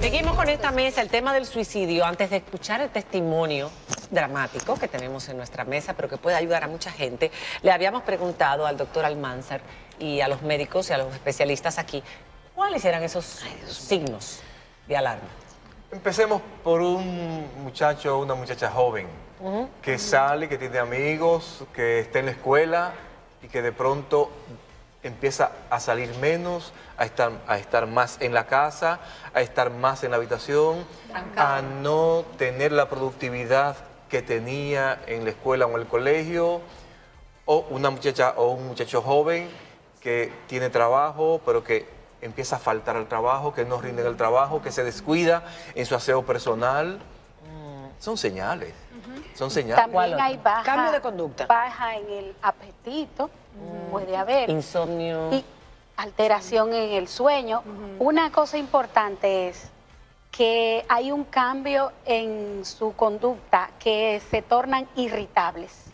Seguimos con esta mesa, el tema del suicidio. Antes de escuchar el testimonio dramático que tenemos en nuestra mesa, pero que puede ayudar a mucha gente, le habíamos preguntado al doctor Almanzar y a los médicos y a los especialistas aquí, ¿cuáles eran esos signos de alarma? Empecemos por un muchacho o una muchacha joven que sale, que tiene amigos, que está en la escuela y que de pronto empieza a salir menos, a estar más en la casa, a estar más en la habitación, a no tener la productividad que tenía en la escuela o en el colegio, o una muchacha o un muchacho joven que tiene trabajo, pero que empieza a faltar al trabajo, que no rinde en el trabajo, que se descuida en su aseo personal. Son señales, son señales. También hay Cambio de conducta. baja en el apetito, puede haber. Insomnio. Y alteración en el sueño. Una cosa importante es que hay un cambio en su conducta, que se tornan irritables.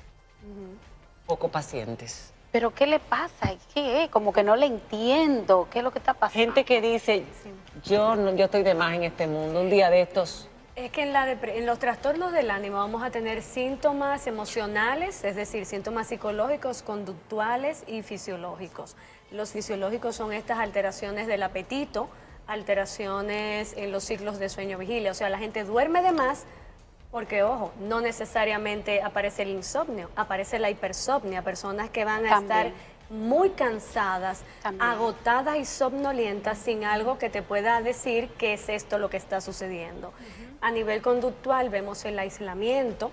Poco pacientes. ¿Pero qué le pasa? ¿Qué? Como que no le entiendo. ¿Qué es lo que está pasando? Gente que dice, yo estoy de más en este mundo, un día de estos. Es que en los trastornos del ánimo vamos a tener síntomas emocionales, es decir, síntomas psicológicos, conductuales y fisiológicos. Los fisiológicos son estas alteraciones del apetito, alteraciones en los ciclos de sueño-vigilia. O sea, la gente duerme de más porque, ojo, no necesariamente aparece el insomnio, aparece la hipersomnia, personas que van a estar muy cansadas, agotadas y somnolientas sin algo que te pueda decir qué es esto lo que está sucediendo. A nivel conductual vemos el aislamiento,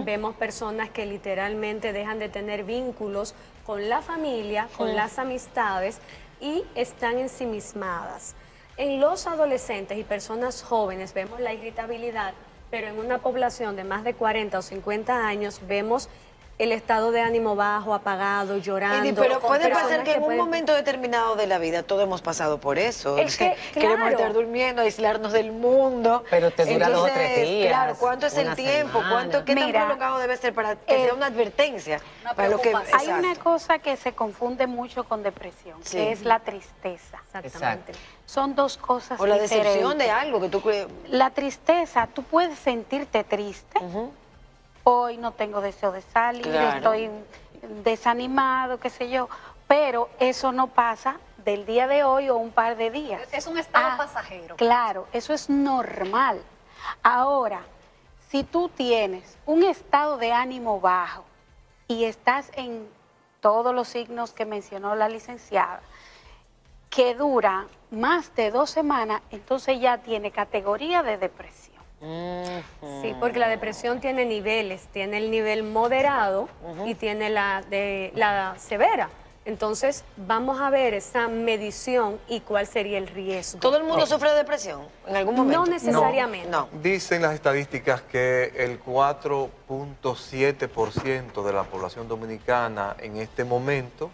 vemos personas que literalmente dejan de tener vínculos con la familia, con las amistades y están ensimismadas. En los adolescentes y personas jóvenes vemos la irritabilidad, pero en una población de más de 40 o 50 años vemos el estado de ánimo bajo, apagado, llorando. Pero puede pasar que en un momento determinado de la vida todos hemos pasado por eso. Es que, queremos estar durmiendo, aislarnos del mundo. Pero te dura 2 o 3 días. Claro, ¿cuánto es el tiempo? ¿Qué tan prolongado debe ser para que sea una advertencia? Para lo que, hay una cosa que se confunde mucho con depresión, que es la tristeza. Exactamente. Son dos cosas o la diferentes. decepción de algo que tú crees. La tristeza, tú puedes sentirte triste. Hoy no tengo deseo de salir, estoy desanimado, qué sé yo, pero eso no pasa del día de hoy o un par de días. Es un estado pasajero. Claro, eso es normal. Ahora, si tú tienes un estado de ánimo bajo y estás en todos los signos que mencionó la licenciada, que dura más de 2 semanas, entonces ya tiene categoría de depresión. Sí, porque la depresión tiene niveles, tiene el nivel moderado y tiene la severa. Entonces, vamos a ver esa medición y cuál sería el riesgo. ¿Todo el mundo sufre de depresión en algún momento? No necesariamente. No. Dicen las estadísticas que el 4.7% de la población dominicana en este momento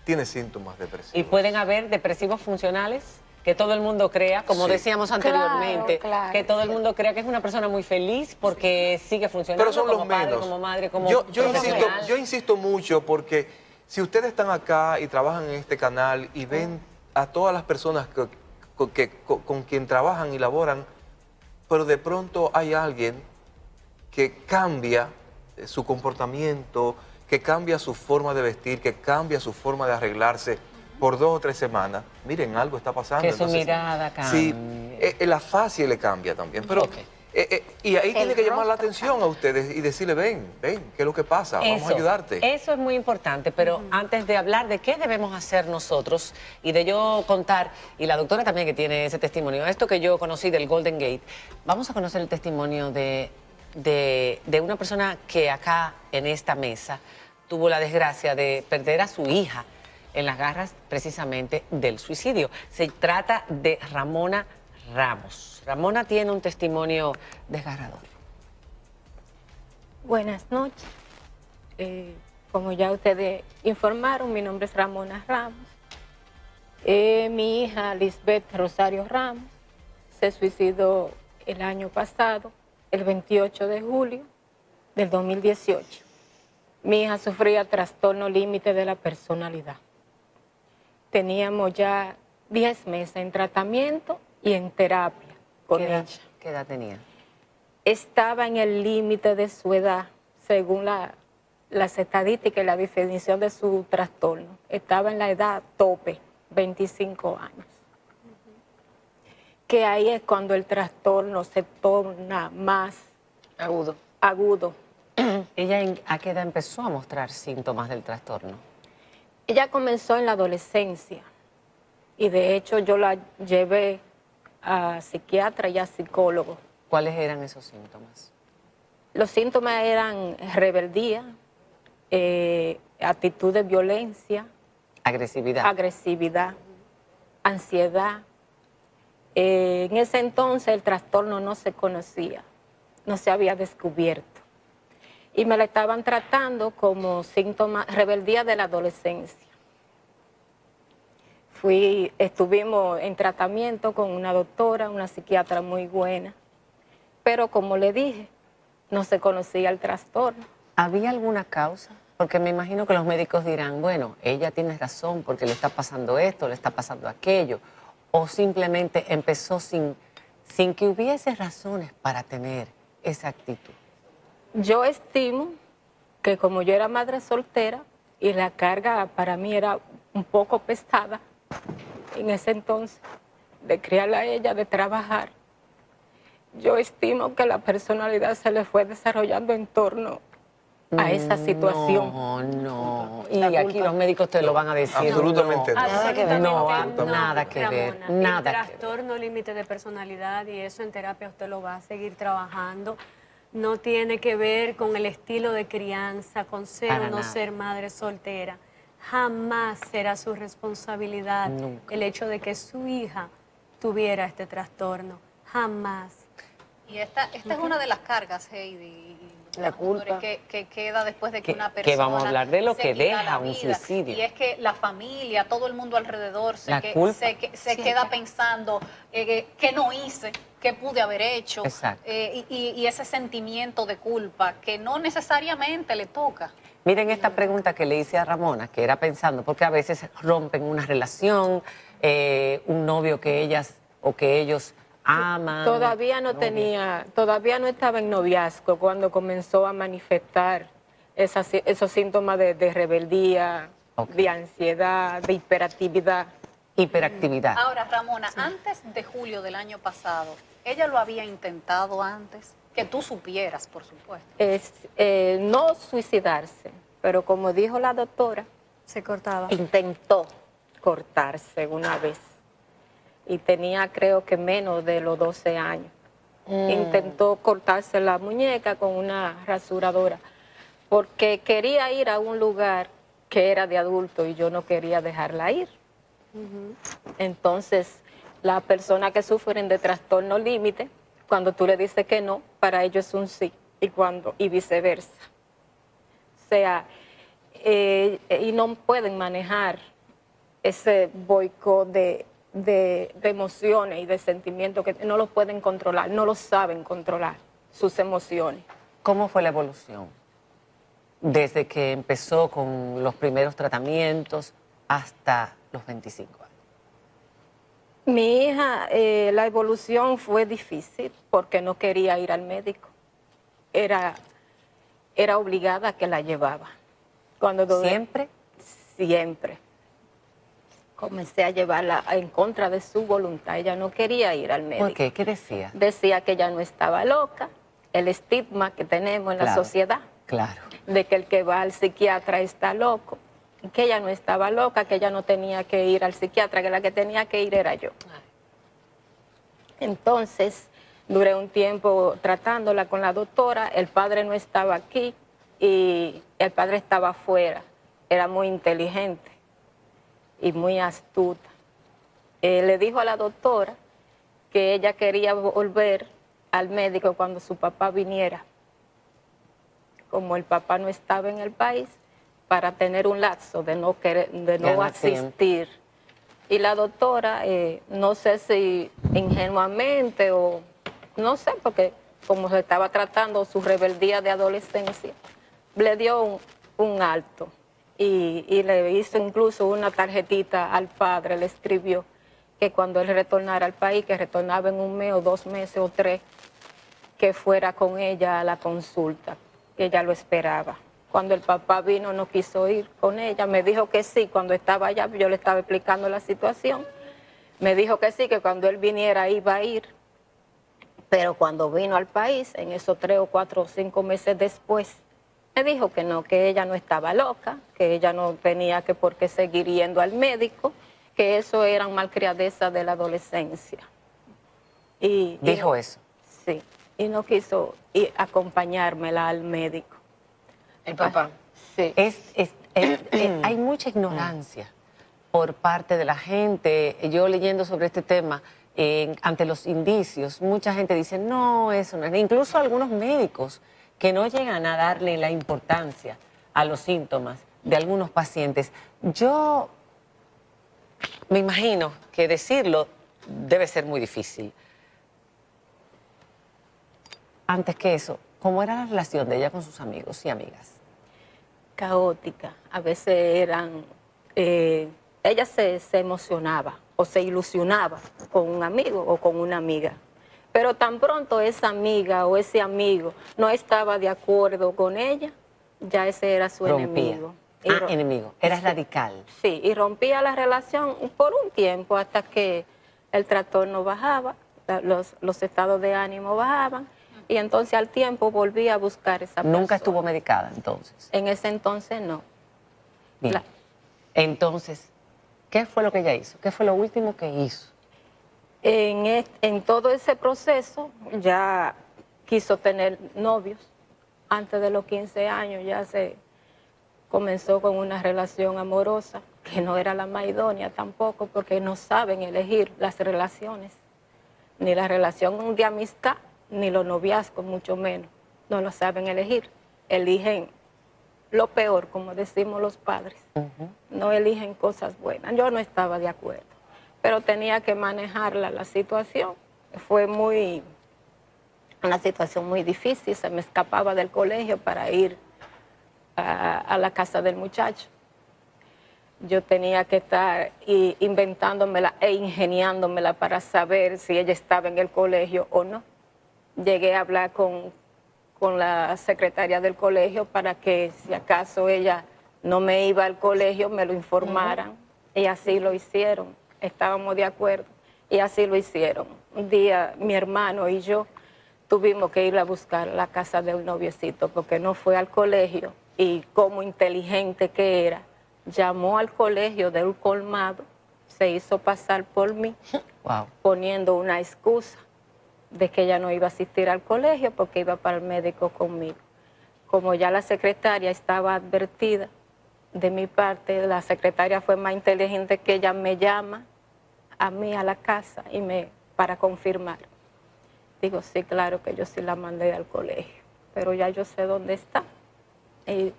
tiene síntomas depresivos. ¿Y pueden haber depresivos funcionales? Que todo el mundo crea, como decíamos anteriormente, que todo el mundo crea que es una persona muy feliz porque sigue funcionando. Pero son los como padre, menos. como madre, como yo profesional. insisto mucho porque si ustedes están acá y trabajan en este canal y ven a todas las personas con quien trabajan y laboran, pero de pronto hay alguien que cambia su comportamiento, que cambia su forma de vestir, que cambia su forma de arreglarse por 2 o 3 semanas, miren, algo está pasando. Que su mirada cambia. Sí, la fascia le cambia también, pero y ahí tiene que llamar la atención a ustedes y decirle, ven, ¿qué es lo que pasa? Vamos a ayudarte. Eso es muy importante, pero antes de hablar de qué debemos hacer nosotros y de yo contar, y la doctora también que tiene ese testimonio, esto que yo conocí del Golden Gate, vamos a conocer el testimonio de una persona que acá en esta mesa tuvo la desgracia de perder a su hija en las garras precisamente del suicidio. Se trata de Ramona Ramos. Ramona tiene un testimonio desgarrador. Buenas noches. Como ya ustedes informaron, mi nombre es Ramona Ramos. Mi hija Lisbeth Rosario Ramos se suicidó el año pasado, el 28 de julio del 2018. Mi hija sufría trastorno límite de la personalidad. Teníamos ya 10 meses en tratamiento y en terapia. con ella. ¿Qué edad tenía? Estaba en el límite de su edad, según las estadísticas y la definición de su trastorno. Estaba en la edad tope, 25 años. Que ahí es cuando el trastorno se torna más agudo. ¿Ella a qué edad empezó a mostrar síntomas del trastorno? Ella comenzó en la adolescencia y de hecho yo la llevé a psiquiatra y a psicólogo. ¿Cuáles eran esos síntomas? Los síntomas eran rebeldía, actitud de violencia, agresividad, ansiedad. En ese entonces el trastorno no se conocía, no se había descubierto. Y me la estaban tratando como síntoma, rebeldía de la adolescencia. Estuvimos en tratamiento con una doctora, una psiquiatra muy buena, pero como le dije, no se conocía el trastorno. ¿Había alguna causa? Porque me imagino que los médicos dirán, bueno, ella tiene razón porque le está pasando esto, le está pasando aquello, o simplemente empezó sin que hubiese razones para tener esa actitud. Yo estimo que como yo era madre soltera y la carga para mí era un poco pesada en ese entonces, de criarla a ella, de trabajar, yo estimo que la personalidad se le fue desarrollando en torno a esa situación. No. Y aquí los médicos te lo van a decir. Absolutamente no. Nada que ver. Nada que ver. Ramona, Nada el que ver. trastorno límite de personalidad, y eso en terapia usted lo va a seguir trabajando, no tiene que ver con el estilo de crianza, con ser Para o no nada. ser madre soltera. Jamás será su responsabilidad Nunca. el hecho de que su hija tuviera este trastorno. Jamás. Y esta es una de las cargas, Heidi, y La los doctores, culpa. que queda después de que Que- una que persona vamos a hablar de lo se que quita deja la un vida. suicidio. Y es que la familia, todo el mundo alrededor La culpa. se queda pensando qué no hice, qué pude haber hecho. Exacto. Y ese sentimiento de culpa que no necesariamente le toca. Miren esta pregunta que le hice a Ramona, que era pensando, porque a veces rompen una relación, un novio que ellas o que ellos aman. Todavía no estaba en noviazgo cuando comenzó a manifestar esos síntomas de rebeldía, Ok. de ansiedad, de hiperactividad. Hiperactividad. Ahora, Ramona, antes de julio del año pasado, ¿ella lo había intentado antes? Que tú supieras, por supuesto. No suicidarse, pero como dijo la doctora, Se cortaba. intentó cortarse una vez y tenía creo que menos de los 12 años. Intentó cortarse la muñeca con una rasuradora porque quería ir a un lugar que era de adulto y yo no quería dejarla ir. Entonces, las personas que sufren de trastorno límite, cuando tú le dices que no, para ellos es un sí y viceversa. O sea, y no pueden manejar ese boicot de emociones y de sentimientos que no los pueden controlar, no lo saben controlar, sus emociones. ¿Cómo fue la evolución? Desde que empezó con los primeros tratamientos hasta los 25 años. Mi hija, la evolución fue difícil porque no quería ir al médico. Era obligada a que la llevaba. ¿Siempre? Siempre. Comencé a llevarla en contra de su voluntad. Ella no quería ir al médico. ¿Por qué? ¿Qué decía? Decía que ella no estaba loca, el estigma que tenemos en la Claro. sociedad, Claro. de que el que va al psiquiatra está loco, que ella no estaba loca, que ella no tenía que ir al psiquiatra, que la que tenía que ir era yo. Entonces, duré un tiempo tratándola con la doctora, el padre no estaba aquí y el padre estaba afuera, era muy inteligente y muy astuta. Le dijo a la doctora que ella quería volver al médico cuando su papá viniera. Como el papá no estaba en el país, para tener un lapso de no Ganar asistir. Y la doctora, no sé si ingenuamente o no sé, porque como se estaba tratando su rebeldía de adolescencia, le dio un alto y le hizo incluso una tarjetita al padre, le escribió que cuando él retornara al país, que retornaba en 1 mes o 2 meses o 3, que fuera con ella a la consulta, que ella lo esperaba. Cuando el papá vino no quiso ir con ella, me dijo que sí, cuando estaba allá, yo le estaba explicando la situación, me dijo que sí, que cuando él viniera iba a ir, pero cuando vino al país, en esos 3 o 4 o 5 meses después, me dijo que no, que ella no estaba loca, que ella no tenía que por qué seguir yendo al médico, que eso eran malcriadezas de la adolescencia. Dijo eso. Sí, y no quiso acompañármela al médico. El papá. Sí. Hay mucha ignorancia por parte de la gente. Yo leyendo sobre este tema, ante los indicios, mucha gente dice, no, eso no es. Incluso algunos médicos que no llegan a darle la importancia a los síntomas de algunos pacientes. Yo me imagino que decirlo debe ser muy difícil. Antes que eso, ¿cómo era la relación de ella con sus amigos y amigas? Caótica. A veces eran... ella se emocionaba o se ilusionaba con un amigo o con una amiga. Pero tan pronto esa amiga o ese amigo no estaba de acuerdo con ella, ya ese era su enemigo. Enemigo. Era radical. Sí, y rompía la relación por un tiempo hasta que el trastorno bajaba, los estados de ánimo bajaban, y entonces al tiempo volvía a buscar esa persona. ¿Nunca estuvo medicada entonces? En ese entonces no. Bien. Entonces, ¿qué fue lo que ella hizo? ¿Qué fue lo último que hizo? En todo ese proceso ya quiso tener novios. Antes de los 15 años ya se comenzó con una relación amorosa, que no era la más idónea tampoco, porque no saben elegir las relaciones, ni la relación de amistad, ni los noviazgos, mucho menos. No lo saben elegir. Eligen lo peor, como decimos los padres. No eligen cosas buenas. Yo no estaba de acuerdo, pero tenía que manejarla la situación. Fue una situación muy difícil. Se me escapaba del colegio para ir a la casa del muchacho. Yo tenía que estar inventándomela e ingeniándomela para saber si ella estaba en el colegio o no. Llegué a hablar con la secretaria del colegio para que si acaso ella no me iba al colegio me lo informaran, y así lo hicieron. Estábamos de acuerdo y así lo hicieron. Un día mi hermano y yo tuvimos que ir a buscar la casa del noviecito porque no fue al colegio, y como inteligente que era, llamó al colegio del colmado, se hizo pasar por mí, poniendo una excusa de que ella no iba a asistir al colegio porque iba para el médico conmigo. Como ya la secretaria estaba advertida de mi parte, la secretaria fue más inteligente que ella, me llama a mí a la casa para confirmar. Digo, sí, claro que yo sí la mandé al colegio, pero ya yo sé dónde está. Y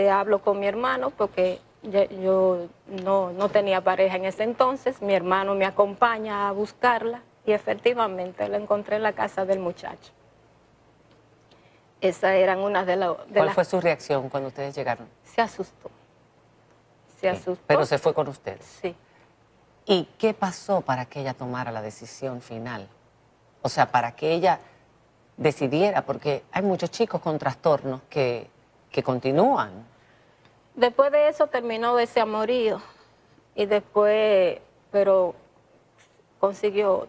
hablo con mi hermano porque yo no tenía pareja en ese entonces. Mi hermano me acompaña a buscarla y efectivamente la encontré en la casa del muchacho. Esas eran unas de las... ¿Cuál fue su reacción cuando ustedes llegaron? Se asustó. Se asustó. Pero se fue con ustedes. Sí. ¿Y qué pasó para que ella tomara la decisión final? O sea, para que ella decidiera, porque hay muchos chicos con trastornos que continúan. Después de eso terminó ese amorío y después, pero consiguió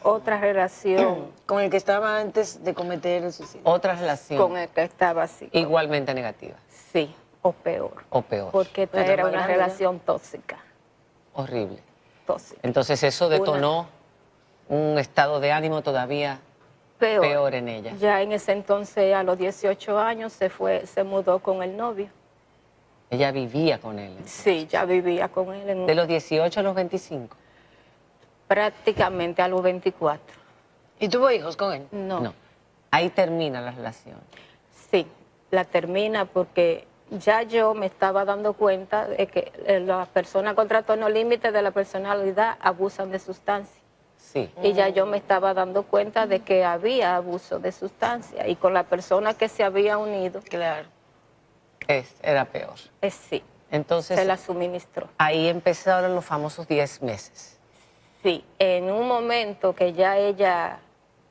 otra relación. Con el que estaba antes de cometer el suicidio. Otra relación. Con el que estaba así. Igualmente negativa. Sí, o peor. O peor. Porque esta era una relación tóxica. Horrible. Tóxica. Entonces eso detonó un estado de ánimo todavía peor en ella. Ya en ese entonces, a los 18 años, se mudó con el novio. Ella vivía con él. Entonces. Sí, ya vivía con él. ¿De los 18 a los 25? Prácticamente a los 24. ¿Y tuvo hijos con él? No. Ahí termina la relación. Sí, la termina porque ya yo me estaba dando cuenta de que las personas con trastorno límite de la personalidad abusan de sustancias. Sí. Y ya yo me estaba dando cuenta de que había abuso de sustancias, y con la persona que se había unido. Claro. Era peor. Sí. Entonces, se la suministró. Ahí empezaron los famosos 10 meses. Sí, en un momento que ya ella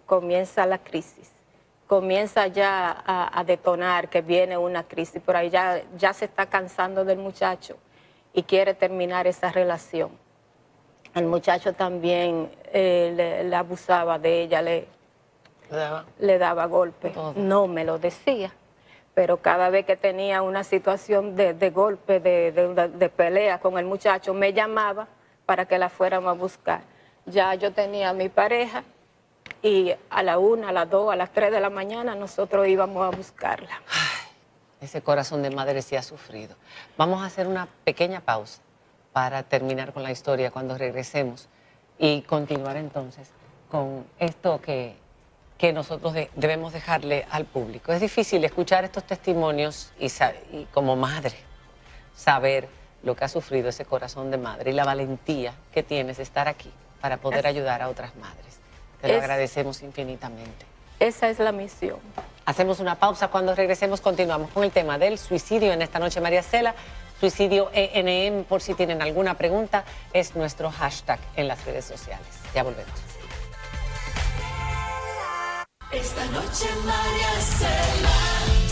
comienza la crisis, comienza ya a detonar que viene una crisis, por ahí ya se está cansando del muchacho y quiere terminar esa relación. El muchacho también le abusaba de ella, le daba golpes. No me lo decía, pero cada vez que tenía una situación de golpe, de pelea con el muchacho, me llamaba para que la fuéramos a buscar. Ya yo tenía a mi pareja y a la 1, a las 2, a las 3 de la mañana nosotros íbamos a buscarla. Ay, ese corazón de madre sí ha sufrido. Vamos a hacer una pequeña pausa para terminar con la historia cuando regresemos y continuar entonces con esto que nosotros debemos dejarle al público. Es difícil escuchar estos testimonios y como madre saber lo que ha sufrido ese corazón de madre y la valentía que tienes de estar aquí para poder ayudar a otras madres. Te lo agradecemos infinitamente. Esa es la misión. Hacemos una pausa. Cuando regresemos continuamos con el tema del suicidio en esta noche. María Cela, suicidio ENM, por si tienen alguna pregunta, es nuestro hashtag en las redes sociales. Ya volvemos. Esta noche María Cela.